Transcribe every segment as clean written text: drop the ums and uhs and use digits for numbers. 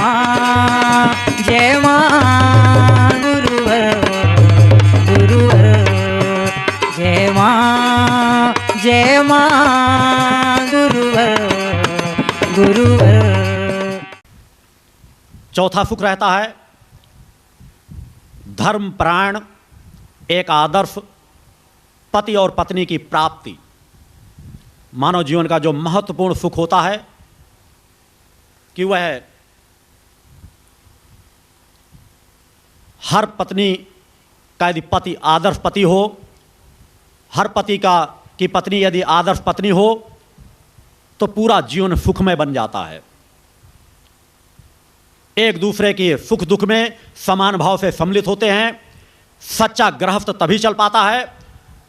माँ जय माँ गुरुवर गुरुवर जय माँ गुरुवर गुरुवर। चौथा सुख रहता है धर्म प्राण एक आदर्श पति और पत्नी की प्राप्ति। मानव जीवन का जो महत्वपूर्ण सुख होता है कि वह हर पत्नी का यदि पति आदर्श पति हो, हर पति की पत्नी यदि आदर्श पत्नी हो तो पूरा जीवन सुखमय बन जाता है। एक दूसरे के सुख दुख में समान भाव से सम्मिलित होते हैं। सच्चा गृहस्थ तभी चल पाता है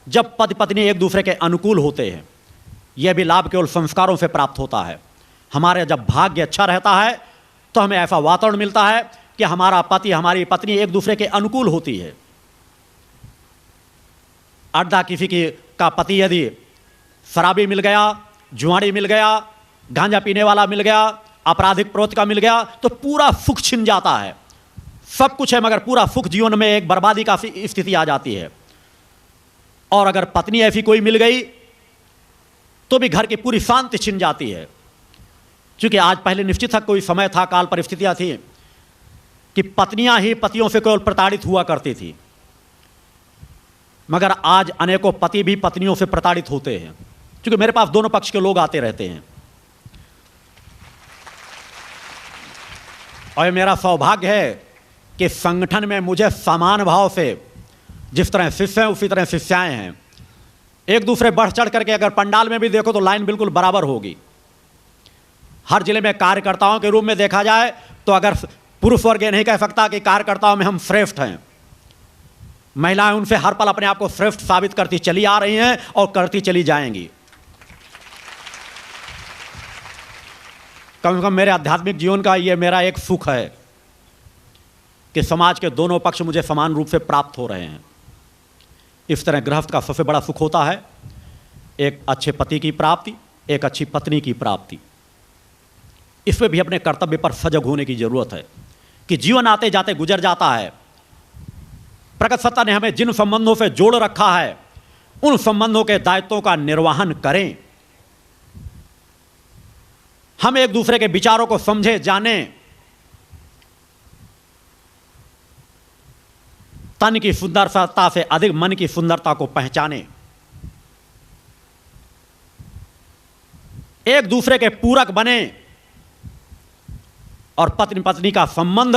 जब पति पत्नी एक दूसरे के अनुकूल होते हैं। यह भी लाभ केवल संस्कारों से प्राप्त होता है। हमारे जब भाग्य अच्छा रहता है तो हमें ऐसा वातावरण मिलता है कि हमारा पति हमारी पत्नी एक दूसरे के अनुकूल होती है। अड्डा किसी का पति यदि शराबी मिल गया, जुआड़ी मिल गया, गांजा पीने वाला मिल गया, आपराधिक प्रवृत्ति का मिल गया तो पूरा सुख छिन जाता है। सब कुछ है मगर पूरा सुख जीवन में एक बर्बादी का स्थिति आ जाती है। और अगर पत्नी ऐसी कोई मिल गई तो भी घर की पूरी शांति छिन जाती है। क्योंकि आज पहले निश्चित था, कोई समय था, काल परिस्थितियां थी कि पत्नियां ही पतियों से केवल प्रताड़ित हुआ करती थी। मगर आज अनेकों पति भी पत्नियों से प्रताड़ित होते हैं। क्योंकि मेरे पास दोनों पक्ष के लोग आते रहते हैं और मेरा सौभाग्य है कि संगठन में मुझे समान भाव से जिस तरह शिष्य हैं उसी तरह शिष्याएं हैं। एक दूसरे बढ़ चढ़ करके अगर पंडाल में भी देखो तो लाइन बिल्कुल बराबर होगी। हर जिले में कार्यकर्ताओं के रूप में देखा जाए तो अगर पुरुष वर्ग ये नहीं कह सकता कि कार्यकर्ताओं में हम श्रेष्ठ हैं। महिलाएं उनसे हर पल अपने आप को श्रेष्ठ साबित करती चली आ रही हैं और करती चली जाएंगी। कम से कम मेरे आध्यात्मिक जीवन का ये मेरा एक सुख है कि समाज के दोनों पक्ष मुझे समान रूप से प्राप्त हो रहे हैं। इस तरह गृहस्थ का सबसे बड़ा सुख होता है एक अच्छे पति की प्राप्ति, एक अच्छी पत्नी की प्राप्ति। इसमें भी अपने कर्तव्य पर सजग होने की जरूरत है कि जीवन आते जाते गुजर जाता है। प्रकट सत्ता ने हमें जिन संबंधों से जोड़ रखा है उन संबंधों के दायित्वों का निर्वहन करें। हम एक दूसरे के विचारों को समझे जाने, तन की सुंदरता से अधिक मन की सुंदरता को पहचाने, एक दूसरे के पूरक बने। और पत्नी पत्नी का संबंध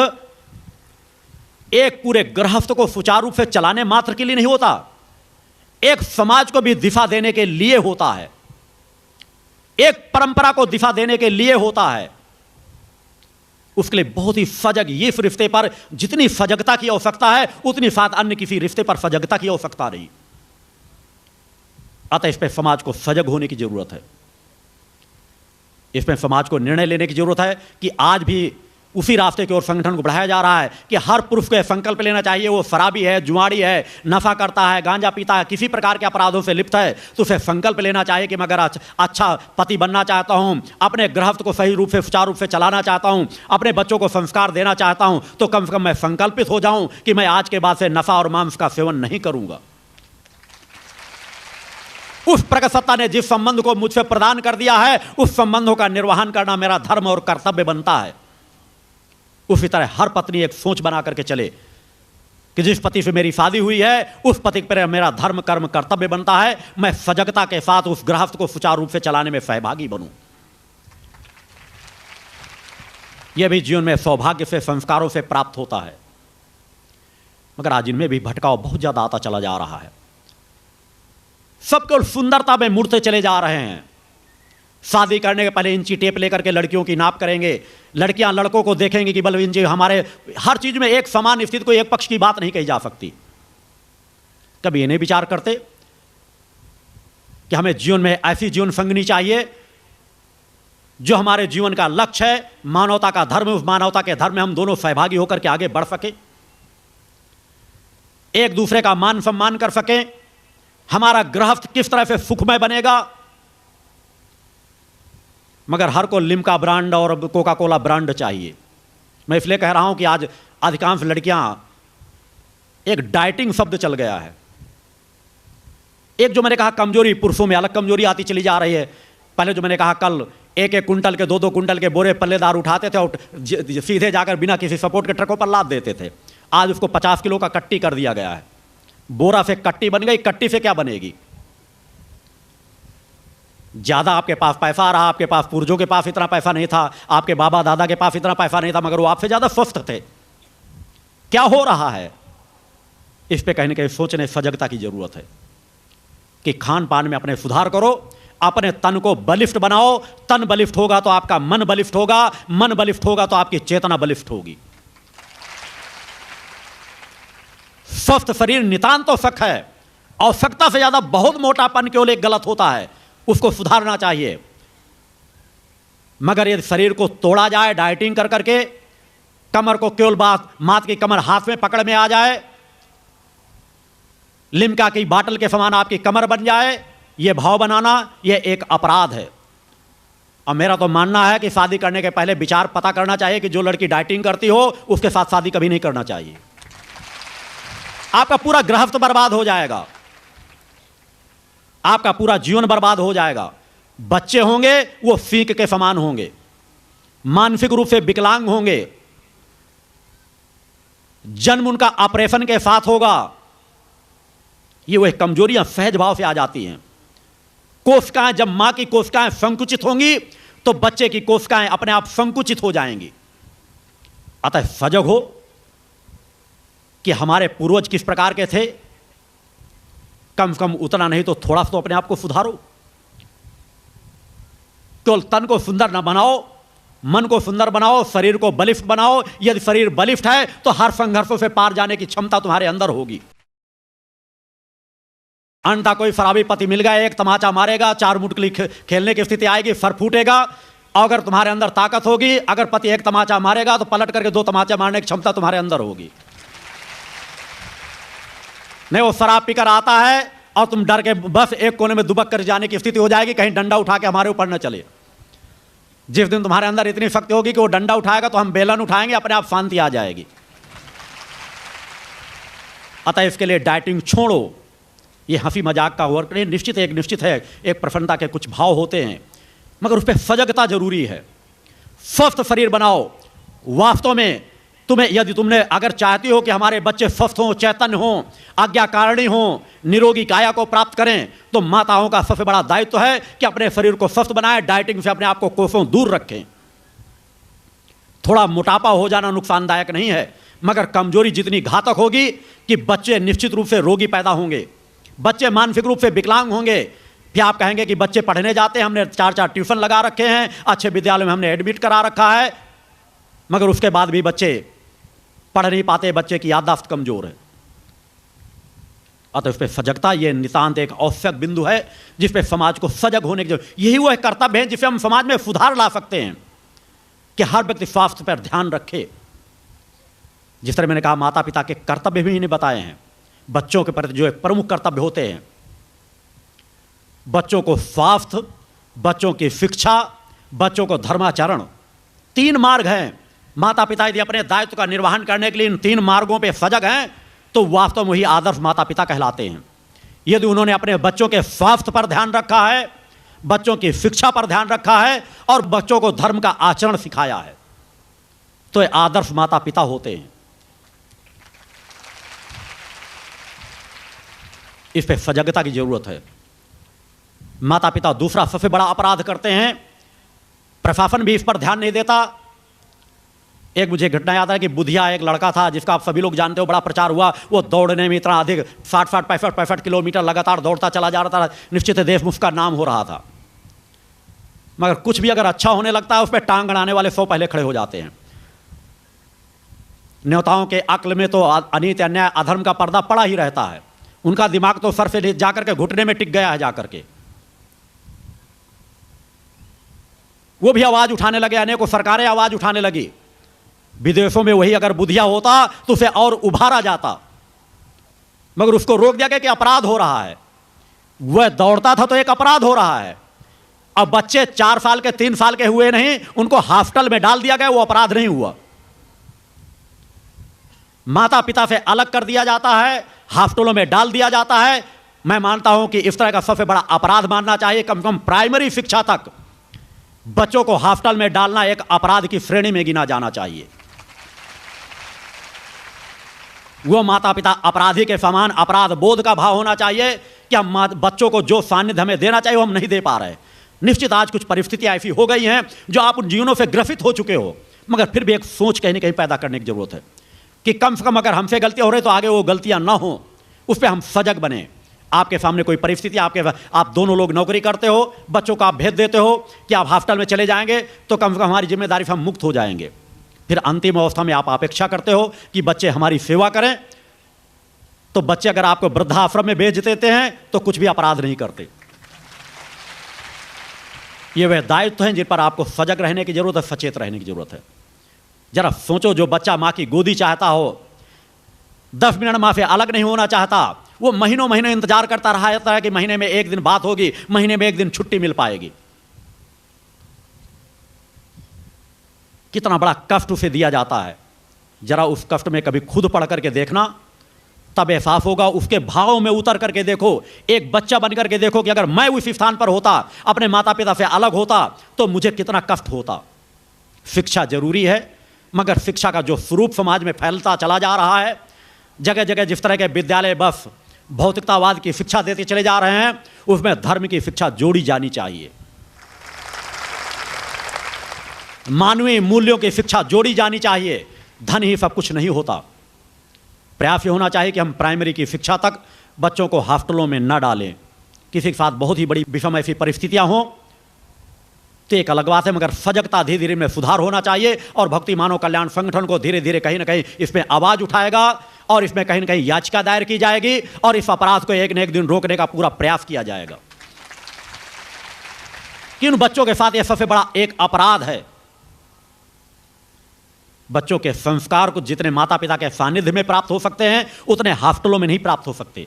एक पूरे गृहस्थ को सुचारू रूप से चलाने मात्र के लिए नहीं होता, एक समाज को भी दिशा देने के लिए होता है, एक परंपरा को दिशा देने के लिए होता है। उसके लिए बहुत ही सजग, ये रिश्ते पर जितनी सजगता की आवश्यकता है उतनी साथ अन्य किसी रिश्ते पर सजगता की आवश्यकता नहीं। अतः इस पर समाज को सजग होने की जरूरत है। इसमें समाज को निर्णय लेने की जरूरत है कि आज भी उसी रास्ते की ओर संगठन को बढ़ाया जा रहा है कि हर पुरुष को संकल्प लेना चाहिए, वो शराबी है, जुआड़ी है, नशा करता है, गांजा पीता है, किसी प्रकार के अपराधों से लिप्त है तो उसे संकल्प लेना चाहिए कि मैं अगर अच्छा पति बनना चाहता हूं, अपने गृहस्थ को सही रूप से सुचारू रूप से चलाना चाहता हूं, अपने बच्चों को संस्कार देना चाहता हूं तो कम से कम मैं संकल्पित हो जाऊं कि मैं आज के बाद से नशा और मांस का सेवन नहीं करूंगा। उस प्रकट सत्ता ने जिस संबंध को मुझसे प्रदान कर दिया है उस संबंधों का निर्वहन करना मेरा धर्म और कर्तव्य बनता है। उसी तरह हर पत्नी एक सोच बना करके चले कि जिस पति से मेरी शादी हुई है उस पति पर मेरा धर्म कर्म कर्तव्य बनता है, मैं सजगता के साथ उस गृहस्थ को सुचारू रूप से चलाने में सहभागी बनूं। यह भी जीवन में सौभाग्य से संस्कारों से प्राप्त होता है। मगर आज इनमें भी भटकाव बहुत ज्यादा आता चला जा रहा है। सब केवल सुंदरता में मुड़ते चले जा रहे हैं। शादी करने के पहले इंची टेप लेकर के लड़कियों की नाप करेंगे, लड़कियां लड़कों को देखेंगे कि बल इंची हमारे हर चीज में एक समान स्थिति, कोई एक पक्ष की बात नहीं कही जा सकती। कभी ये नहीं विचार करते कि हमें जीवन में ऐसी जीवन संगनी चाहिए जो हमारे जीवन का लक्ष्य है, मानवता का धर्म, उस मानवता के धर्म में हम दोनों सहभागी होकर के आगे बढ़ सके, एक दूसरे का मान सम्मान कर सके, हमारा गृहस्थ किस तरह से सुखमय बनेगा। मगर हर को लिम्का ब्रांड और कोका कोला ब्रांड चाहिए। मैं इसलिए कह रहा हूं कि आज अधिकांश लड़कियां, एक डाइटिंग शब्द चल गया है। एक जो मैंने कहा कमजोरी, पुरुषों में अलग कमजोरी आती चली जा रही है। पहले जो मैंने कहा कल 1-1 कुंटल के 2-2 कुंटल के बोरे पल्लेदार उठाते थे और सीधे जाकर बिना किसी सपोर्ट के ट्रकों पर लाद देते थे। आज उसको 50 किलो का कट्टी कर दिया गया है। बोरा से कट्टी बन गई, कट्टी से क्या बनेगी? ज्यादा आपके पास पैसा आ रहा, आपके पास पूर्वजों के पास इतना पैसा नहीं था, आपके बाबा दादा के पास इतना पैसा नहीं था, मगर वो आपसे ज्यादा स्वस्थ थे। क्या हो रहा है? इस पे कहने के सोचने सजगता की जरूरत है कि खान पान में अपने सुधार करो, अपने तन को बलिष्ठ बनाओ। तन बलिष्ठ होगा तो आपका मन बलिष्ठ होगा, मन बलिष्ठ होगा तो आपकी चेतना बलिष्ठ होगी। स्वस्थ शरीर नितांत तो शक है। आवश्यकता से ज्यादा बहुत मोटापन केवल एक गलत होता है, उसको सुधारना चाहिए। मगर यदि शरीर को तोड़ा जाए डाइटिंग कर करके, कमर को केवल मात की कमर हाथ में पकड़ में आ जाए, लिम्का की बाटल के समान आपकी कमर बन जाए, यह भाव बनाना यह एक अपराध है। और मेरा तो मानना है कि शादी करने के पहले विचार पता करना चाहिए कि जो लड़की डाइटिंग करती हो उसके साथ शादी कभी नहीं करना चाहिए। आपका पूरा गृहस्थ बर्बाद हो जाएगा, आपका पूरा जीवन बर्बाद हो जाएगा। बच्चे होंगे वो सींक के समान होंगे, मानसिक रूप से विकलांग होंगे, जन्म उनका ऑपरेशन के साथ होगा। ये वह कमजोरियां सहज भाव से आ जाती हैं। कोशिकाएं, जब मां की कोशिकाएं संकुचित होंगी तो बच्चे की कोशिकाएं अपने आप संकुचित हो जाएंगी। अतः सजग हो कि हमारे पूर्वज किस प्रकार के थे। कम से कम उतना नहीं तो थोड़ा सा तो अपने आप को सुधारो। केवल तन को सुंदर ना बनाओ, मन को सुंदर बनाओ, शरीर को बलिष्ठ बनाओ। यदि शरीर बलिष्ठ है तो हर संघर्षों से पार जाने की क्षमता तुम्हारे अंदर होगी। अन्यथा कोई शराबी पति मिल गया, एक तमाचा मारेगा, 4 मुटकली खेलने की स्थिति आएगी, सर फूटेगा। अगर तुम्हारे अंदर ताकत होगी, अगर पति एक तमाचा मारेगा तो पलट करके 2 तमाचा मारने की क्षमता तुम्हारे अंदर होगी। नहीं, वो शराब पीकर आता है और तुम डर के बस एक कोने में दुबक कर जाने की स्थिति हो जाएगी, कहीं डंडा उठा के हमारे ऊपर न चले। जिस दिन तुम्हारे अंदर इतनी शक्ति होगी कि वो डंडा उठाएगा तो हम बेलन उठाएंगे, अपने आप शांति आ जाएगी। अतः इसके लिए डाइटिंग छोड़ो। ये हंसी मजाक का वर्क नहीं, निश्चित है एक प्रसन्नता के कुछ भाव होते हैं, मगर उस पर सजगता जरूरी है। स्वस्थ शरीर बनाओ। वास्तव में यदि तुमने अगर चाहती हो कि हमारे बच्चे स्वस्थ हों, चैतन्य हों, आज्ञाकारिणी हों, निरोगी काया को प्राप्त करें, तो माताओं का सबसे बड़ा दायित्व है कि अपने शरीर को स्वस्थ बनाएं, डाइटिंग से अपने आप को कोसों दूर रखें। थोड़ा मोटापा हो जाना नुकसानदायक नहीं है, मगर कमजोरी जितनी घातक होगी कि बच्चे निश्चित रूप से रोगी पैदा होंगे, बच्चे मानसिक रूप से विकलांग होंगे। फिर आप कहेंगे कि बच्चे पढ़ने जाते हैं, हमने 4-4 ट्यूशन लगा रखे हैं, अच्छे विद्यालय में हमने एडमिट करा रखा है, मगर उसके बाद भी बच्चे पढ़ नहीं पाते, बच्चे की याददाश्त कमजोर है। अतः उस पर सजगता ये नितांत एक आवश्यक बिंदु है जिस पे समाज को सजग होने की जरूरत। यही वो एक कर्तव्य है जिससे हम समाज में सुधार ला सकते हैं कि हर व्यक्ति स्वास्थ्य पर ध्यान रखे। जिस तरह मैंने कहा माता पिता के कर्तव्य भी इन्हें बताए हैं, बच्चों के प्रति जो एक प्रमुख कर्तव्य होते हैं, बच्चों को स्वास्थ्य, बच्चों की शिक्षा, बच्चों को धर्माचरण, 3 मार्ग हैं। माता पिता यदि अपने दायित्व का निर्वहन करने के लिए इन 3 मार्गों पे सजग हैं तो वास्तव में वही आदर्श माता पिता कहलाते हैं। यदि उन्होंने अपने बच्चों के स्वास्थ्य पर ध्यान रखा है, बच्चों की शिक्षा पर ध्यान रखा है और बच्चों को धर्म का आचरण सिखाया है, तो ये आदर्श माता पिता होते हैं। इस पे सजगता की जरूरत है। माता पिता दूसरा सबसे बड़ा अपराध करते हैं, प्रशासन भी इस पर ध्यान नहीं देता। एक मुझे घटना याद है कि बुधिया एक लड़का था जिसका आप सभी लोग जानते हो, बड़ा प्रचार हुआ। वो दौड़ने में इतना अधिक 60-65 किलोमीटर लगातार दौड़ता चला जा रहा था, निश्चित है देशमुख का नाम हो रहा था। मगर कुछ भी अगर अच्छा होने लगता है उस पर टांग अड़ाने वाले 100 पहले खड़े हो जाते हैं। नेताओं के अक्ल में तो अनीति अन्याय अधर्म का पर्दा पड़ा ही रहता है। उनका दिमाग तो सर से जाकर के घुटने में टिक गया है जाकर के। वो भी आवाज उठाने लगे, अनेकों सरकारें आवाज उठाने लगी। विदेशों में वही अगर बुधिया होता तो उसे और उभारा जाता, मगर उसको रोक दिया गया कि अपराध हो रहा है। वह दौड़ता था तो एक अपराध हो रहा है। अब बच्चे 4 साल के 3 साल के हुए नहीं, उनको हॉस्टल में डाल दिया गया, वो अपराध नहीं हुआ। माता पिता से अलग कर दिया जाता है, हॉस्टलों में डाल दिया जाता है। मैं मानता हूं कि इस तरह का सबसे बड़ा अपराध मानना चाहिए। कम से कम प्राइमरी शिक्षा तक बच्चों को हॉस्टल में डालना एक अपराध की श्रेणी में गिना जाना चाहिए। वो माता पिता अपराधी के समान अपराध बोध का भाव होना चाहिए कि हम बच्चों को जो सानिध्य हमें देना चाहिए वो हम नहीं दे पा रहे। निश्चित आज कुछ परिस्थितियां ऐसी हो गई हैं जो आप उन जीवनों से ग्रसित हो चुके हो, मगर फिर भी एक सोच कहीं ना कहीं पैदा करने की जरूरत है कि कम से कम अगर हमसे गलतियां हो रही तो आगे वो गलतियां ना हो, उस पर हम सजग बने। आपके सामने कोई परिस्थिति, आप दोनों लोग नौकरी करते हो, बच्चों को आप भेज देते हो कि आप हॉस्टल में चले जाएंगे तो कम से कम हमारी जिम्मेदारी से हम मुक्त हो जाएंगे। फिर अंतिम अवस्था में आप अपेक्षा करते हो कि बच्चे हमारी सेवा करें, तो बच्चे अगर आपको वृद्धाश्रम में भेज देते हैं तो कुछ भी अपराध नहीं करते। ये वह दायित्व हैं जिन पर आपको सजग रहने की जरूरत है, सचेत रहने की जरूरत है। जरा सोचो, जो बच्चा मां की गोदी चाहता हो, 10 मिनट मां से अलग नहीं होना चाहता, वो महीनों महीने इंतजार करता रहा है कि महीने में एक दिन बात होगी, महीने में एक दिन छुट्टी मिल पाएगी। कितना बड़ा कष्ट उसे दिया जाता है। जरा उस कष्ट में कभी खुद पढ़ करके देखना, तब एहसास होगा। उसके भाव में उतर करके देखो, एक बच्चा बन करके देखो कि अगर मैं उस स्थान पर होता, अपने माता पिता से अलग होता, तो मुझे कितना कष्ट होता। शिक्षा जरूरी है, मगर शिक्षा का जो स्वरूप समाज में फैलता चला जा रहा है, जगह जगह जिस तरह के विद्यालय बस भौतिकतावाद की शिक्षा देते चले जा रहे हैं, उसमें धर्म की शिक्षा जोड़ी जानी चाहिए, मानवीय मूल्यों की शिक्षा जोड़ी जानी चाहिए। धन ही सब कुछ नहीं होता। प्रयास ये होना चाहिए कि हम प्राइमरी की शिक्षा तक बच्चों को हॉस्टलों में न डालें। किसी के साथ बहुत ही बड़ी विषम ऐसी परिस्थितियां हों तो एक अलग बात है, मगर सजगता धीरे धीरे में सुधार होना चाहिए। और भक्ति मानव कल्याण संगठन को धीरे धीरे कहीं ना कहीं इसमें आवाज उठाएगा और इसमें कहीं ना कहीं याचिका दायर की जाएगी और इस अपराध को एक न एक दिन रोकने का पूरा प्रयास किया जाएगा। कि उन बच्चों के साथ यह सबसे बड़ा एक अपराध है। बच्चों के संस्कार को जितने माता पिता के सानिध्य में प्राप्त हो सकते हैं, उतने हॉस्टलों में नहीं प्राप्त हो सकते।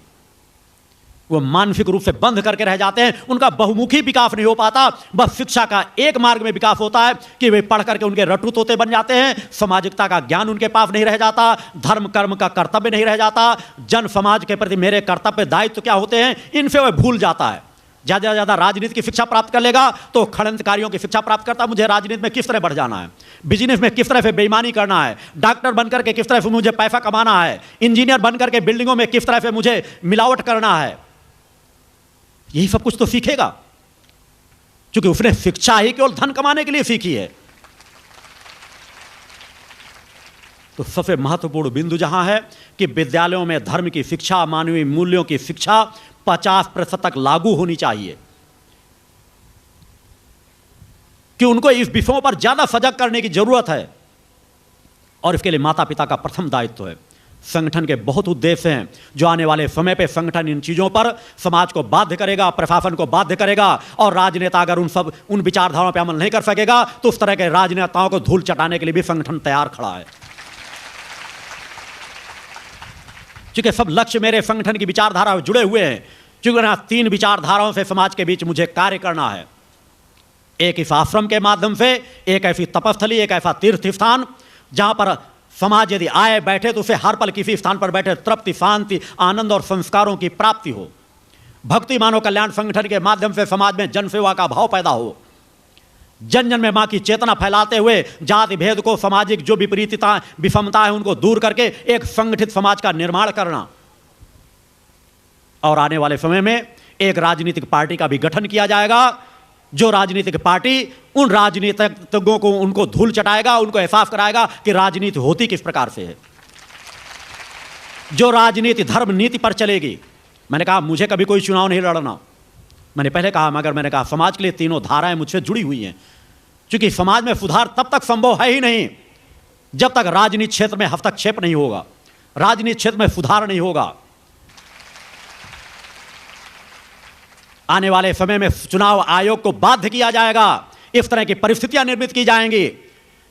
वो मानसिक रूप से बंद करके रह जाते हैं, उनका बहुमुखी विकास नहीं हो पाता। बस शिक्षा का एक मार्ग में विकास होता है कि वे पढ़ करके उनके रटू तोते बन जाते हैं, सामाजिकता का ज्ञान उनके पास नहीं रह जाता, धर्म कर्म का कर्तव्य नहीं रह जाता, जन समाज के प्रति मेरे कर्तव्य दायित्व क्या होते हैं, इनसे वह भूल जाता है। ज़्यादा से ज़्यादा राजनीति की शिक्षा प्राप्त कर लेगा तो खड़ंतकारियों की शिक्षा प्राप्त करता, मुझे राजनीति में किस तरह बढ़ जाना है, बिजनेस में किस तरह से बेईमानी करना है, डॉक्टर बनकर के किस तरह से मुझे पैसा कमाना है, इंजीनियर बनकर के बिल्डिंगों में किस तरह से मुझे मिलावट करना है, यही सब कुछ तो सीखेगा, क्योंकि उसने शिक्षा ही केवल धन कमाने के लिए सीखी है। तो सबसे महत्वपूर्ण बिंदु जहां है कि विद्यालयों में धर्म की शिक्षा, मानवीय मूल्यों की शिक्षा 50% तक लागू होनी चाहिए, कि उनको इस विषयों पर ज्यादा सजग करने की जरूरत है। और इसके लिए माता पिता का प्रथम दायित्व है। संगठन के बहुत उद्देश्य हैं जो आने वाले समय पे संगठन इन चीजों पर समाज को बाध्य करेगा, प्रशासन को बाध्य करेगा। और राजनेता अगर उन विचारधाराओं पर अमल नहीं कर सकेगा तो उस तरह के राजनेताओं को धूल चटाने के लिए भी संगठन तैयार खड़ा है। क्योंकि सब लक्ष्य मेरे संगठन की विचारधारा में जुड़े हुए हैं, क्योंकि 3 विचारधाराओं से समाज के बीच मुझे कार्य करना है। एक इस आश्रम के माध्यम से, एक ऐसी तपस्थली, एक ऐसा तीर्थ स्थान जहां पर समाज यदि आए बैठे तो उसे हर पल किसी स्थान पर बैठे तृप्ति, शांति, आनंद और संस्कारों की प्राप्ति हो। भक्ति मानव कल्याण संगठन के माध्यम से समाज में जनसेवा का भाव पैदा हो, जन जन में मां की चेतना फैलाते हुए जाति भेद को, सामाजिक जो विपरीतता विषमता है उनको दूर करके एक संगठित समाज का निर्माण करना। और आने वाले समय में एक राजनीतिक पार्टी का भी गठन किया जाएगा, जो राजनीतिक पार्टी उन राजनीतिज्ञों को उनको धूल चटाएगा, उनको एहसास कराएगा कि राजनीति होती किस प्रकार से है, जो राजनीति धर्म नीति पर चलेगी। मैंने कहा मुझे कभी कोई चुनाव नहीं लड़ना, मैंने पहले कहा, मगर मैंने कहा समाज के लिए 3 धाराएं मुझसे जुड़ी हुई हैं, क्योंकि समाज में सुधार तब तक संभव है ही नहीं जब तक राजनीति क्षेत्र में हस्तक्षेप नहीं होगा, राजनीति क्षेत्र में सुधार नहीं होगा। आने वाले समय में चुनाव आयोग को बाध्य किया जाएगा, इस तरह की परिस्थितियां निर्मित की जाएंगी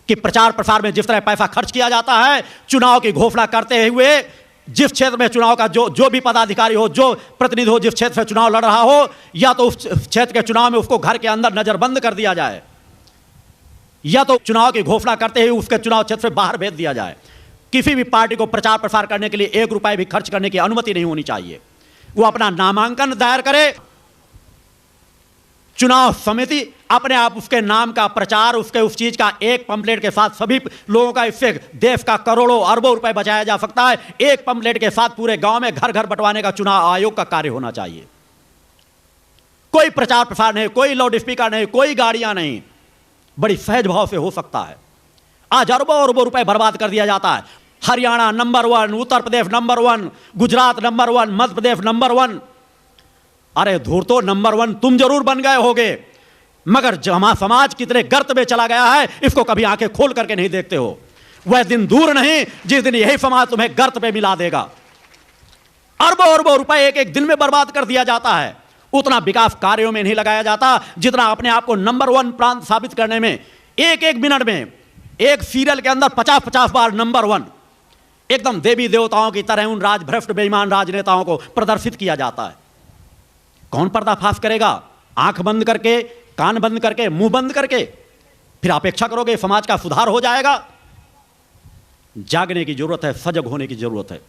कि प्रचार प्रसार में जिस तरह पैसा खर्च किया जाता है, चुनाव की घोषणा करते हुए जिस क्षेत्र में चुनाव का जो भी पदाधिकारी हो, जो प्रतिनिधि हो, जिस क्षेत्र से चुनाव लड़ रहा हो, या तो उस क्षेत्र के चुनाव में उसको घर के अंदर नजरबंद कर दिया जाए, या तो चुनाव की घोषणा करते हुए उसके चुनाव क्षेत्र से बाहर भेज दिया जाए। किसी भी पार्टी को प्रचार प्रसार करने के लिए 1 रुपए भी खर्च करने की अनुमति नहीं होनी चाहिए। वो अपना नामांकन दायर करे, चुनाव समिति अपने आप उसके नाम का प्रचार, उसके उस चीज का एक पंपलेट के साथ सभी लोगों का, इससे देश का करोड़ों अरबों रुपए बचाया जा सकता है। एक पंपलेट के साथ पूरे गांव में घर घर बंटवाने का चुनाव आयोग का कार्य होना चाहिए। कोई प्रचार प्रसार नहीं, कोई लाउड स्पीकर नहीं, कोई गाड़ियां नहीं, बड़ी सहज भाव से हो सकता है। आज अरबों अरबों रुपए बर्बाद कर दिया जाता है। Haryana number 1, Uttar Pradesh number 1, Gujarat number 1, Madhya Pradesh number 1। अरे धूर्तो, नंबर 1 तुम जरूर बन गए होगे, मगर हमारा समाज कितने गर्त में चला गया है इसको कभी आंखें खोल करके नहीं देखते हो। वह दिन दूर नहीं जिस दिन यही समाज तुम्हें गर्त पे मिला देगा। अरबों अरबों रुपए एक एक दिन में बर्बाद कर दिया जाता है। उतना विकास कार्यों में नहीं लगाया जाता जितना अपने आप को नंबर 1 प्रांत साबित करने में एक एक मिनट में, एक सीरियल के अंदर 50-50 बार नंबर 1 एकदम देवी देवताओं की तरह उन राजभ्रष्ट बेईमान राजनेताओं को प्रदर्शित किया जाता है। कौन पर्दाफाश करेगा? आंख बंद करके, कान बंद करके, मुंह बंद करके फिर अपेक्षा करोगे समाज का सुधार हो जाएगा? जागने की जरूरत है, सजग होने की जरूरत है।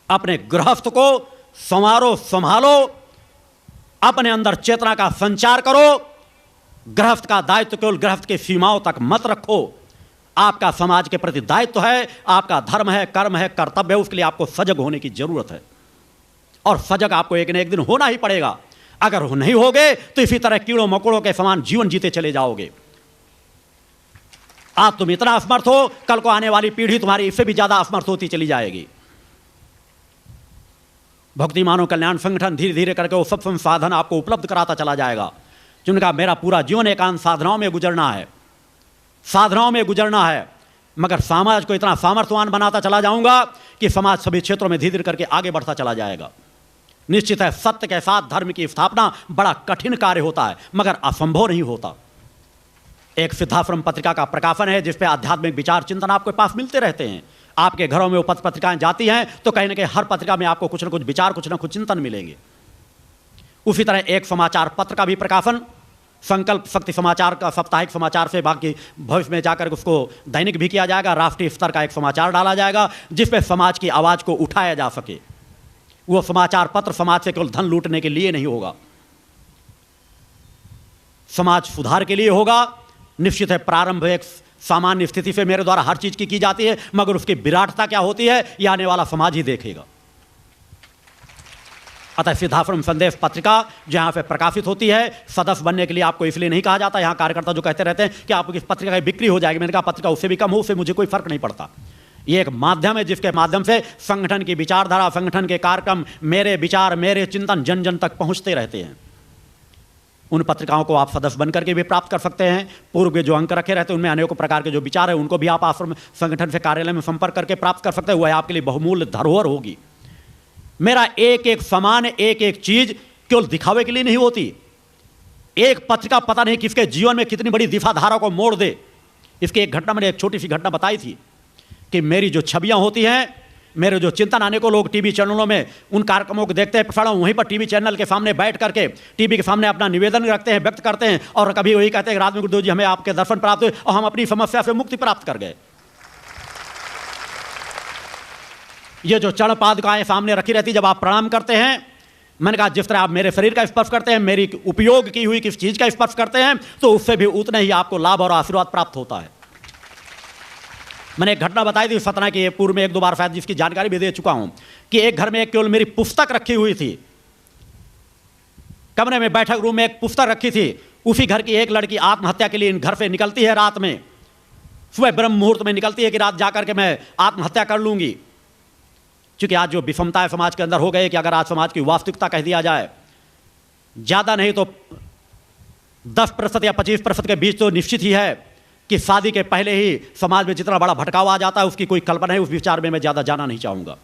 अपने गृहस्थ को संभालो, अपने अंदर चेतना का संचार करो। गृहस्थ का दायित्व केवल गृहस्थ की सीमाओं तक मत रखो। आपका समाज के प्रति दायित्व है, आपका धर्म है, कर्म है, कर्तव्य है, उसके लिए आपको सजग होने की जरूरत है। और सजग आपको एक न एक दिन होना ही पड़ेगा। अगर नहीं होगे तो इसी तरह कीड़ों मकोड़ों के समान जीवन जीते चले जाओगे। आज तुम इतना असमर्थ हो, कल को आने वाली पीढ़ी तुम्हारी इससे भी ज्यादा असमर्थ होती चली जाएगी। भक्ति मानव कल्याण संगठन धीरे धीरे करके वो सब संसाधन आपको उपलब्ध कराता चला जाएगा। जिन्होंने कहा मेरा पूरा जीवन एकांत साधनाओं में गुजरना है, साधनाओं में गुजरना है, मगर समाज को इतना सामर्थ्यवान बनाता चला जाऊंगा कि समाज सभी क्षेत्रों में धीरे धीरे करके आगे बढ़ता चला जाएगा। निश्चित है सत्य के साथ धर्म की स्थापना बड़ा कठिन कार्य होता है, मगर असंभव नहीं होता। एक सिद्धाश्रम पत्रिका का प्रकाशन है जिसपे आध्यात्मिक विचार चिंतन आपके पास मिलते रहते हैं। आपके घरों में वो पत्र पत्रिकाएं जाती हैं तो कहीं ना कहीं हर पत्रिका में आपको कुछ ना कुछ विचार, कुछ ना कुछ चिंतन मिलेंगे। उसी तरह एक समाचार पत्र का भी प्रकाशन, संकल्प शक्ति समाचार का साप्ताहिक समाचार से बाकी भविष्य में जाकर उसको दैनिक भी किया जाएगा। राष्ट्रीय स्तर का एक समाचार डाला जाएगा जिसपे समाज की आवाज को उठाया जा सके। वो समाचार पत्र समाज से केवल धन लूटने के लिए नहीं होगा, समाज सुधार के लिए होगा। निश्चित है प्रारंभ एक सामान्य स्थिति से मेरे द्वारा हर चीज की जाती है, मगर उसकी विराटता क्या होती है यह आने वाला समाज ही देखेगा। अतः सिद्धाश्रम संदेश पत्रिका जहां पे प्रकाशित होती है, सदस्य बनने के लिए आपको इसलिए नहीं कहा जाता। यहां कार्यकर्ता जो कहते रहते हैं कि आपको इस पत्रिका की बिक्री हो जाएगी, मैंने कहा पत्रिका उससे भी कम हो, उससे मुझे कोई फर्क नहीं पड़ता। ये एक माध्यम है जिसके माध्यम से संगठन की विचारधारा, संगठन के कार्यक्रम, मेरे विचार, मेरे चिंतन जन जन तक पहुंचते रहते हैं। उन पत्रिकाओं को आप सदस्य बनकर के भी प्राप्त कर सकते हैं। पूर्व के जो अंक रखे रहते हैं उनमें अनेकों प्रकार के जो विचार है उनको भी आप आश्रम संगठन से कार्यालय में संपर्क करके प्राप्त कर सकते हैं। वह आपके लिए बहुमूल्य धरोहर होगी। मेरा एक एक सामान, एक एक चीज केवल दिखावे के लिए नहीं होती। एक पत्रिका पता नहीं किसके जीवन में कितनी बड़ी दिशाधारा को मोड़ दे। इसकी एक घटना, मैंने एक छोटी सी घटना बताई थी कि मेरी जो छवियां होती हैं, मेरे जो चिंतन, आने को लोग टीवी चैनलों में उन कार्यक्रमों को देखते हैं प्रसारण, वहीं पर टीवी चैनल के सामने बैठ करके टीवी के सामने अपना निवेदन रखते हैं, व्यक्त करते हैं और कभी वही कहते हैं कि रात में गुरुदेव जी हमें आपके दर्शन प्राप्त हुए और हम अपनी समस्या से मुक्ति प्राप्त कर गए। ये जो चरण पादुकाएं सामने रखी रहती जब आप प्रणाम करते हैं, मैंने कहा जिस तरह आप मेरे शरीर का स्पर्श करते हैं, मेरी उपयोग की हुई किस चीज का स्पर्श करते हैं, तो उससे भी उतने ही आपको लाभ और आशीर्वाद प्राप्त होता है। मैंने एक घटना बताई थी सतना की, पूर्व में 1-2 बार शायद जिसकी जानकारी भी दे चुका हूं कि एक घर में एक केवल मेरी पुस्तक रखी हुई थी। कमरे में, बैठक रूम में एक पुस्तक रखी थी। उसी घर की एक लड़की आत्महत्या के लिए इन घर से निकलती है रात में, सुबह ब्रह्म मुहूर्त में निकलती है कि रात जाकर के मैं आत्महत्या कर लूंगी। क्योंकि आज जो विषमताएं समाज के अंदर हो गए कि अगर आज समाज की वास्तविकता कह दिया जाए, ज्यादा नहीं तो 10% या 25% के बीच तो निश्चित ही है कि शादी के पहले ही समाज में जितना बड़ा भटकाव आ जाता है उसकी कोई कल्पना है। उस विचार में मैं ज़्यादा जाना नहीं चाहूँगा।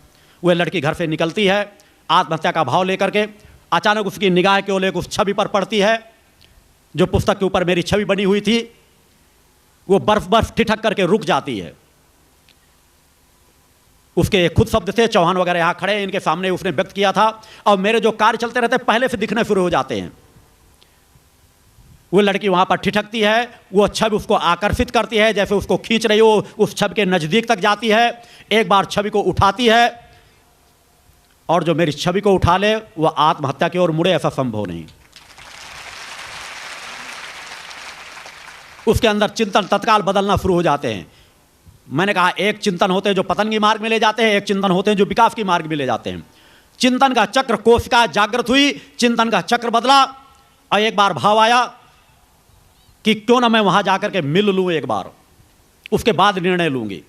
वह लड़की घर से निकलती है आत्महत्या का भाव लेकर के, अचानक उसकी निगाह केवल एक उस छवि पर पड़ती है जो पुस्तक के ऊपर मेरी छवि बनी हुई थी। वो बर्फ ठिठक करके रुक जाती है। उसके खुद शब्द थे, चौहान वगैरह यहाँ खड़े हैं, इनके सामने उसने व्यक्त किया था। और मेरे जो कार्य चलते रहते पहले से दिखने शुरू हो जाते हैं। वो लड़की वहाँ पर ठिठकती है, वो छवि उसको आकर्षित करती है, जैसे उसको खींच रही हो, उस छवि के नज़दीक तक जाती है। एक बार छवि को उठाती है और जो मेरी छवि को उठा ले वह आत्महत्या की ओर मुड़े, ऐसा संभव नहीं। उसके अंदर चिंतन तत्काल बदलना शुरू हो जाते हैं। मैंने कहा एक चिंतन होते हैं जो पतन के मार्ग में ले जाते हैं, एक चिंतन होते हैं जो विकास के मार्ग में ले जाते हैं। चिंतन का चक्र कोशिका जागृत हुई, चिंतन का चक्र बदला और एक बार भाव आया कि क्यों ना मैं वहां जाकर के मिल लूं एक बार, उसके बाद निर्णय लूंगी,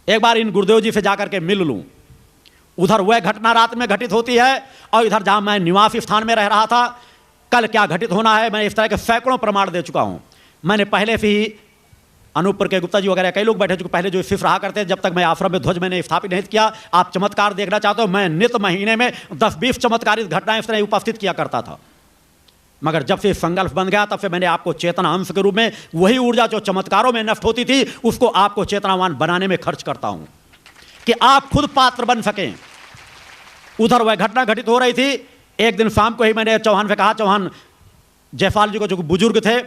एक बार इन गुरुदेव जी से जाकर के मिल लूं। उधर वह घटना रात में घटित होती है और इधर जहां मैं निवास स्थान में रह रहा था, कल क्या घटित होना है मैं इस तरह के सैकड़ों प्रमाण दे चुका हूं। मैंने पहले से ही अनूपपुर के गुप्ता जी वगैरह कई लोग बैठे चुके, पहले जो शिष्य रहा करते, जब तक मैं आश्रम में ध्वज मैंने स्थापित नहीं किया। आप चमत्कार देखना चाहते हो, मैं नित महीने में 10-20 चमत्कारित घटनाएं इस तरह उपस्थित किया करता था। मगर जब से संकल्प बन गया तब से मैंने आपको चेतना अंश के रूप में वही ऊर्जा जो चमत्कारों में नष्ट होती थी उसको आपको चेतनावान बनाने में खर्च करता हूं कि आप खुद पात्र बन सकें। उधर वह घटना घटित हो रही थी। एक दिन शाम को ही मैंने चौहान से कहा, चौहान जयपाल जी को जो बुजुर्ग थे,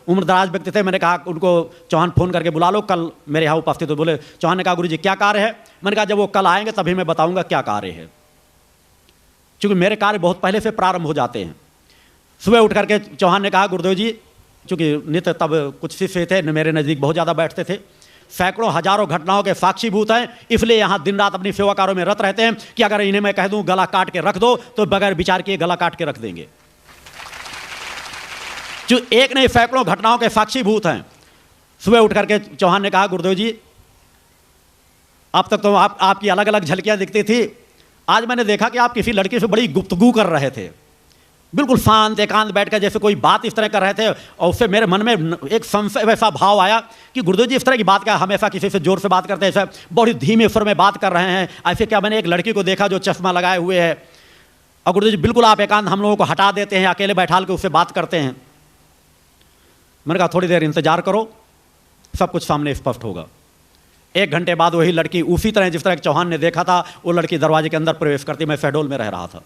उम्रदराज व्यक्ति थे, मैंने कहा उनको चौहान फोन करके बुला लो, कल मेरे यहाँ उपस्थित हो। बोले, चौहान ने कहा गुरु जी क्या कार्य है? मैंने कहा जब वो कल आएंगे तभी मैं बताऊंगा क्या कार्य है, क्योंकि मेरे कार्य बहुत पहले से प्रारंभ हो जाते हैं। सुबह उठ करके चौहान ने कहा गुरुदेव जी, चूँकि नित्य तब कुछ शिष्य थे मेरे नज़दीक बहुत ज़्यादा बैठते थे, सैकड़ों हजारों घटनाओं के साक्षीभूत हैं, इसलिए यहाँ दिन रात अपनी सेवा कार्यों में रत रहते हैं कि अगर इन्हें मैं कह दूँ गला काट के रख दो तो बगैर विचार किए गला काट के रख देंगे। जो एक नहीं सैकड़ों घटनाओं के साक्षीभूत हैं। सुबह उठ करके चौहान ने कहा गुरुदेव जी अब तक तो आपकी अलग अलग झलकियाँ दिखती थी, आज मैंने देखा कि आप किसी लड़की से बड़ी गुफ्तगू कर रहे थे, बिल्कुल शांत एकांत बैठकर जैसे कोई बात इस तरह कर रहे थे। और उससे मेरे मन में एक संशय वैसा भाव आया कि गुरुदेव जी इस तरह की बात क्या, हमेशा किसी से जोर से बात करते हैं, ऐसा बड़ी धीमे स्वर में बात कर रहे हैं, ऐसे क्या? मैंने एक लड़की को देखा जो चश्मा लगाए हुए है और गुरुदेव जी बिल्कुल आप एकांत हम लोगों को हटा देते हैं, अकेले बैठा के उससे बात करते हैं। मैंने कहा थोड़ी देर इंतजार करो, सब कुछ सामने स्पष्ट होगा। 1 घंटे बाद वही लड़की उसी तरह जिस तरह चौहान ने देखा था वो लड़की दरवाजे के अंदर प्रवेश करती, मैं शहडोल में रह रहा था,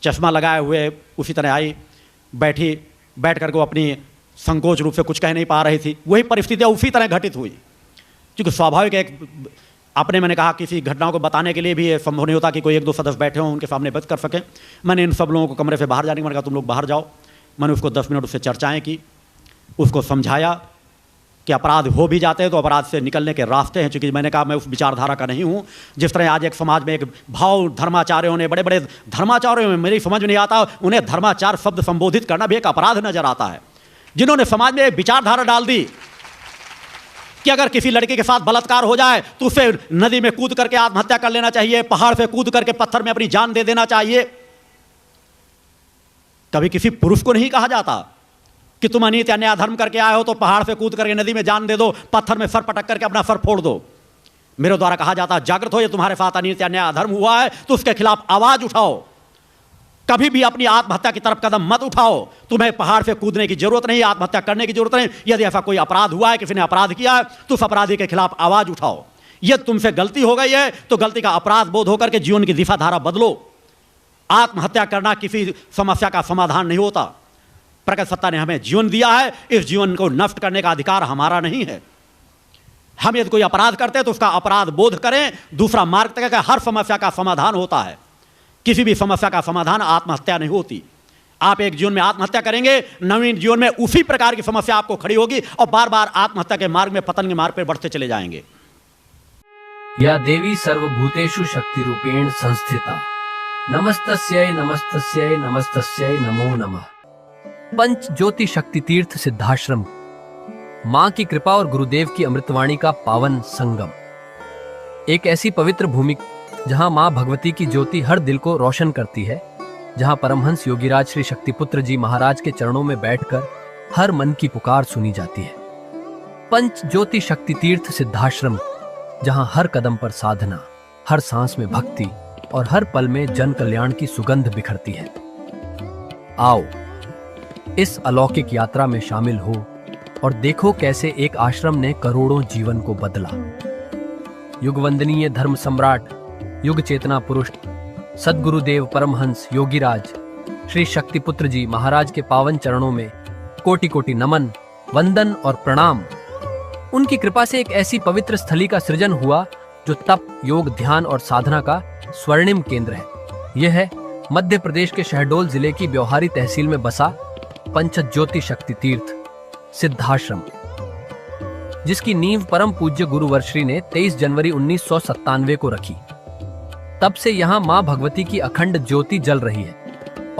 चश्मा लगाए हुए उसी तरह आई, बैठी, बैठ करके वो अपनी संकोच रूप से कुछ कह नहीं पा रही थी। वही परिस्थितियाँ उसी तरह घटित हुई, क्योंकि स्वाभाविक एक अपने मैंने कहा किसी घटनाओं को बताने के लिए भी ये संभव नहीं होता कि कोई 1-2 सदस्य बैठे हों उनके सामने बात कर सकें। मैंने इन सब लोगों को कमरे से बाहर जाने मैंने कहा तुम लोग बाहर जाओ। मैंने उसको 10 मिनट उससे चर्चाएँ की, उसको समझाया कि अपराध हो भी जाते हैं तो अपराध से निकलने के रास्ते हैं। चूँकि मैंने कहा मैं उस विचारधारा का नहीं हूँ। जिस तरह आज एक समाज में एक भाव धर्माचार्यों ने, बड़े बड़े धर्माचार्यों में मेरी समझ में नहीं आता, उन्हें धर्माचार शब्द संबोधित करना भी एक अपराध नजर आता है। जिन्होंने समाज में विचारधारा डाल दी कि अगर किसी लड़के के साथ बलात्कार हो जाए तो उसे नदी में कूद करके आत्महत्या कर लेना चाहिए, पहाड़ से कूद करके पत्थर में अपनी जान दे देना चाहिए। कभी किसी पुरुष को नहीं कहा जाता कि तुम अनीति अन्याय धर्म करके आए हो तो पहाड़ से कूद करके नदी में जान दे दो, पत्थर में सर पटक करके अपना सर फोड़ दो। मेरे द्वारा कहा जाता जागृत हो, ये तुम्हारे साथ अनीति अन्याय धर्म हुआ है तो उसके खिलाफ आवाज उठाओ, कभी भी अपनी आत्महत्या की तरफ कदम मत उठाओ। तुम्हें पहाड़ से कूदने की जरूरत नहीं, आत्महत्या करने की जरूरत नहीं। यदि ऐसा कोई अपराध हुआ है, किसी ने अपराध किया है तो उस अपराधी के खिलाफ आवाज उठाओ। यदि तुमसे गलती हो गई है तो गलती का अपराध बोध होकर के जीवन की दिशा धारा बदलो। आत्महत्या करना किसी समस्या का समाधान नहीं होता। प्रकट सत्ता ने हमें जीवन दिया है, इस जीवन को नष्ट करने का अधिकार हमारा नहीं है। हम यदि कोई अपराध करते हैं तो उसका अपराध बोध करें, दूसरा मार्ग तक है। हर समस्या का समाधान होता है, किसी भी समस्या का समाधान आत्महत्या नहीं होती। आप एक जीवन में आत्महत्या करेंगे, नवीन जीवन में उसी प्रकार की समस्या आपको खड़ी होगी और बार बार आत्महत्या के मार्ग में, पतन के मार्ग पर बढ़ते चले जाएंगे। या देवी सर्वभूतेषु शक्ति रूपेण संस्थिता, नमस्तस्यै नमस्तस्यै नमस्तस्यै नमो नमः। पंच ज्योति शक्ति तीर्थ सिद्धाश्रम, मां की कृपा और गुरुदेव की अमृतवाणी का पावन संगम, एक ऐसी पवित्र भूमि जहां मां भगवती की ज्योति हर दिल को रोशन करती है, जहां परमहंस योगीराज श्री शक्तिपुत्र जी महाराज के चरणों में बैठकर हर मन की पुकार सुनी जाती है। पंच ज्योति शक्ति तीर्थ सिद्धाश्रम, जहां हर कदम पर साधना, हर सांस में भक्ति और हर पल में जन कल्याण की सुगंध बिखरती है। आओ इस अलौकिक यात्रा में शामिल हो और देखो कैसे एक आश्रम ने करोड़ों जीवन को बदला। युगवंदनीय धर्म सम्राट, युग चेतना पुरुष सद्गुरुदेव परमहंस योगीराज श्री शक्तिपुत्र जी महाराज के पावन चरणों में कोटि कोटि नमन, वंदन और प्रणाम। उनकी कृपा से एक ऐसी पवित्र स्थली का सृजन हुआ जो तप, योग, ध्यान और साधना का स्वर्णिम केंद्र है। यह है मध्य प्रदेश के शहडोल जिले की ब्योहारी तहसील में बसा पंचज्योति शक्ति तीर्थ सिद्धाश्रम, जिसकी नींव परम पूज्य गुरु वर्श्री ने 23 जनवरी 1997 को रखी। तब से यहाँ माँ भगवती की अखंड ज्योति जल रही है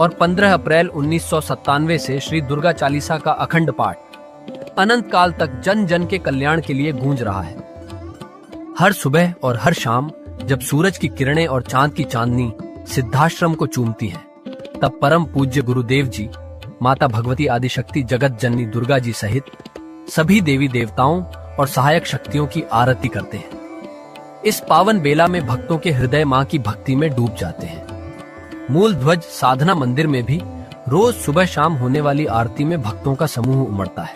और 15 अप्रैल 1997 से श्री दुर्गा चालीसा का अखंड पाठ अनंत काल तक जन जन के कल्याण के लिए गूंज रहा है। हर सुबह और हर शाम जब सूरज की किरणें और चांद की चांदनी सिद्धाश्रम को चूमती हैं, तब परम पूज्य गुरुदेव जी माता भगवती आदिशक्ति जगत जननी दुर्गा जी सहित सभी देवी देवताओं और सहायक शक्तियों की आरती करते हैं। इस पावन बेला में भक्तों के हृदय मां की भक्ति में डूब जाते हैं। मूल ध्वज साधना मंदिर में भी रोज सुबह शाम होने वाली आरती में भक्तों का समूह उमड़ता है।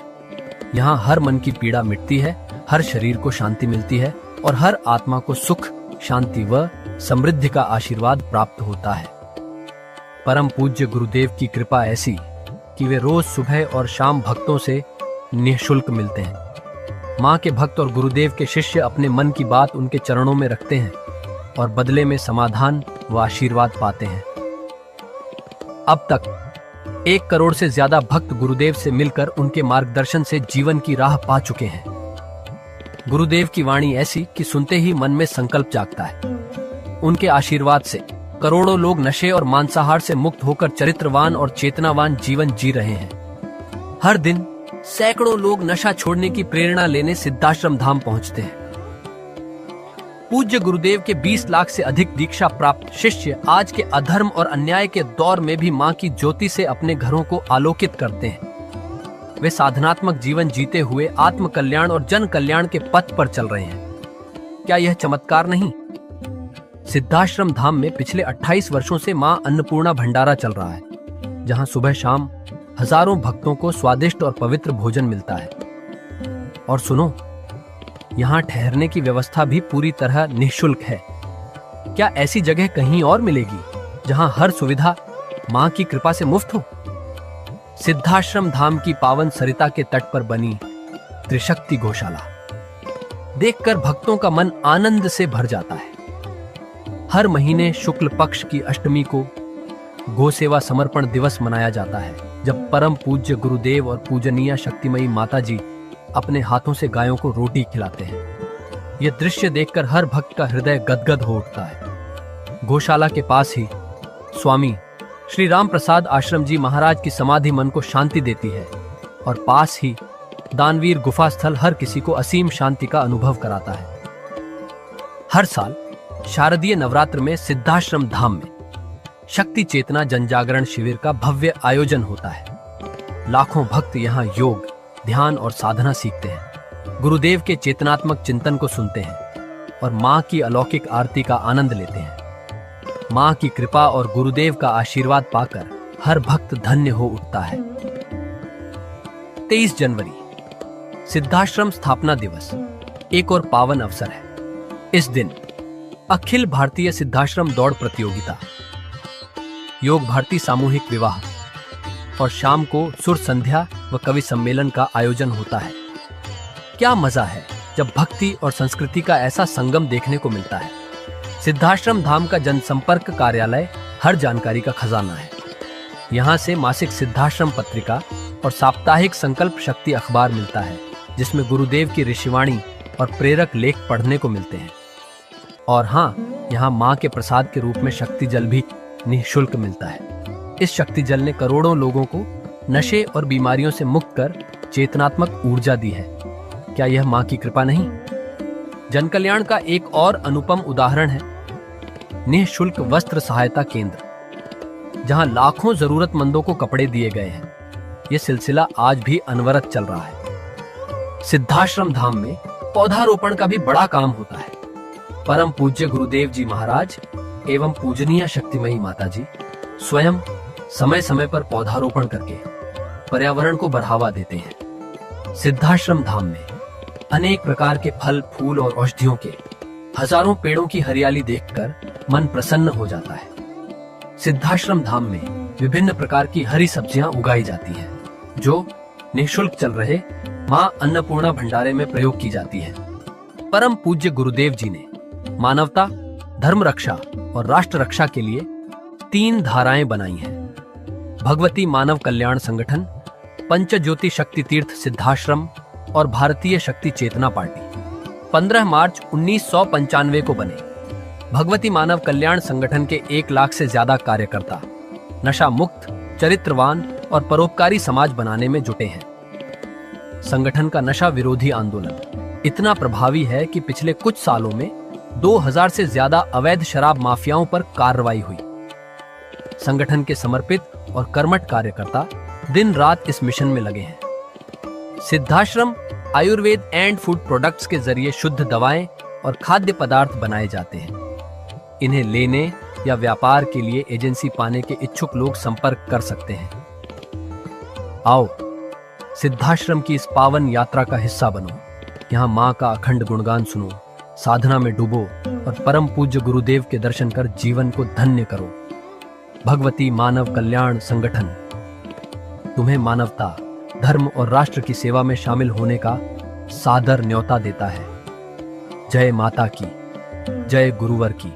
यहाँ हर मन की पीड़ा मिटती है, हर शरीर को शांति मिलती है और हर आत्मा को सुख, शांति व समृद्धि का आशीर्वाद प्राप्त होता है। परम पूज्य गुरुदेव की कृपा ऐसी कि वे रोज सुबह और शाम भक्तों से निःशुल्क मिलते हैं। मां के भक्त और गुरुदेव के शिष्य अपने मन की बात उनके चरणों में रखते हैं और बदले में समाधान व आशीर्वाद पाते हैं। अब तक 1 करोड़ से ज्यादा भक्त गुरुदेव से मिलकर उनके मार्गदर्शन से जीवन की राह पा चुके हैं। गुरुदेव की वाणी ऐसी कि सुनते ही मन में संकल्प जागता है। उनके आशीर्वाद से करोड़ों लोग नशे और मांसाहार से मुक्त होकर चरित्रवान और चेतनावान जीवन जी रहे हैं। हर दिन सैकड़ों लोग नशा छोड़ने की प्रेरणा लेने सिद्धाश्रम धाम पहुंचते हैं। पूज्य गुरुदेव के 20 लाख से अधिक दीक्षा प्राप्त शिष्य आज के अधर्म और अन्याय के दौर में भी मां की ज्योति से अपने घरों को आलोकित करते हैं। वे साधनात्मक जीवन जीते हुए आत्म कल्याण और जन कल्याण के पथ पर चल रहे हैं। क्या यह चमत्कार नहीं? सिद्धाश्रम धाम में पिछले 28 वर्षों से मां अन्नपूर्णा भंडारा चल रहा है, जहां सुबह शाम हजारों भक्तों को स्वादिष्ट और पवित्र भोजन मिलता है। और सुनो, यहाँ ठहरने की व्यवस्था भी पूरी तरह निःशुल्क है। क्या ऐसी जगह कहीं और मिलेगी जहां हर सुविधा मां की कृपा से मुफ्त हो? सिद्धाश्रम धाम की पावन सरिता के तट पर बनी त्रिशक्ति गौशाला देखकर भक्तों का मन आनंद से भर जाता है। हर महीने शुक्ल पक्ष की अष्टमी को गो सेवा समर्पण दिवस मनाया जाता है, जब परम पूज्य गुरुदेव और पूजनीय शक्तिमयी माता जी अपने हाथों से गायों को रोटी खिलाते हैं। यह दृश्य देखकर हर भक्त का हृदय गदगद हो उठता है। गौशाला के पास ही स्वामी श्री राम प्रसाद आश्रम जी महाराज की समाधि मन को शांति देती है और पास ही दानवीर गुफा स्थल हर किसी को असीम शांति का अनुभव कराता है। हर साल शारदीय नवरात्र में सिद्धाश्रम धाम में शक्ति चेतना जनजागरण शिविर का भव्य आयोजन होता है। लाखों भक्त यहाँ योग, ध्यान और साधना सीखते हैं, गुरुदेव के चेतनात्मक चिंतन को सुनते हैं और मां की अलौकिक आरती का आनंद लेते हैं। मां की कृपा और गुरुदेव का आशीर्वाद पाकर हर भक्त धन्य हो उठता है। 23 जनवरी सिद्धाश्रम स्थापना दिवस एक और पावन अवसर है। इस दिन अखिल भारतीय सिद्धाश्रम दौड़ प्रतियोगिता, योग भारती सामूहिक विवाह और शाम को सुर संध्या व कवि सम्मेलन का आयोजन होता है। क्या मजा है जब भक्ति और संस्कृति का ऐसा संगम देखने को मिलता है। सिद्धाश्रम धाम का जनसंपर्क कार्यालय हर जानकारी का खजाना है। यहाँ से मासिक सिद्धाश्रम पत्रिका और साप्ताहिक संकल्प शक्ति अखबार मिलता है, जिसमें गुरुदेव की ऋषिवाणी और प्रेरक लेख पढ़ने को मिलते हैं। और हाँ, यहाँ माँ के प्रसाद के रूप में शक्ति जल भी निःशुल्क मिलता है। इस शक्ति जल ने करोड़ों लोगों को नशे और बीमारियों से मुक्त कर चेतनात्मक ऊर्जा दी है। क्या यह माँ की कृपा नहीं? जन कल्याण का एक और अनुपम उदाहरण है निःशुल्क वस्त्र सहायता केंद्र, जहां लाखों जरूरतमंदों को कपड़े दिए गए हैं। यह सिलसिला आज भी अनवरत चल रहा है। सिद्धाश्रम धाम में पौधारोपण का भी बड़ा काम होता है। परम पूज्य गुरुदेव जी महाराज एवं पूजनीय शक्तिमयी माता जी स्वयं समय समय पर पौधारोपण करके पर्यावरण को बढ़ावा देते हैं। सिद्धाश्रम धाम में अनेक प्रकार के फल, फूल और औषधियों के हजारों पेड़ों की हरियाली देखकर मन प्रसन्न हो जाता है। सिद्धाश्रम धाम में विभिन्न प्रकार की हरी सब्जियां उगाई जाती हैं, जो निःशुल्क चल रहे मां अन्नपूर्णा भंडारे में प्रयोग की जाती है। परम पूज्य गुरुदेव जी ने मानवता, धर्म रक्षा और राष्ट्र रक्षा के लिए 3 धाराएं बनाई हैं। भगवती मानव कल्याण संगठन, पंचज्योति शक्ति तीर्थ सिद्धाश्रम और भारतीय शक्ति चेतना पार्टी 15 मार्च 1995 को बने। भगवती मानव कल्याण संगठन के 1 लाख से ज्यादा कार्यकर्ता नशा मुक्त, चरित्रवान और परोपकारी समाज बनाने में जुटे हैं। संगठन का नशा विरोधी आंदोलन इतना प्रभावी है कि पिछले कुछ सालों में 2000 से ज्यादा अवैध शराब माफियाओं पर कार्रवाई हुई। संगठन के समर्पित और कर्मठ कार्यकर्ता दिन रात इस मिशन में लगे हैं। Siddhashram Ayurveda and food products के जरिए शुद्ध दवाएं और खाद्य पदार्थ बनाए जाते हैं। इन्हें लेने या व्यापार के लिए एजेंसी पाने के इच्छुक लोग संपर्क कर सकते हैं। आओ सिद्धाश्रम की इस पावन यात्रा का हिस्सा बनो। यहाँ माँ का अखंड गुणगान सुनो, साधना में डूबो और परम पूज्य गुरुदेव के दर्शन कर जीवन को धन्य करो। भगवती मानव कल्याण संगठन तुम्हें मानवता, धर्म और राष्ट्र की सेवा में शामिल होने का सादर न्योता देता है। जय माता की, जय गुरुवर की।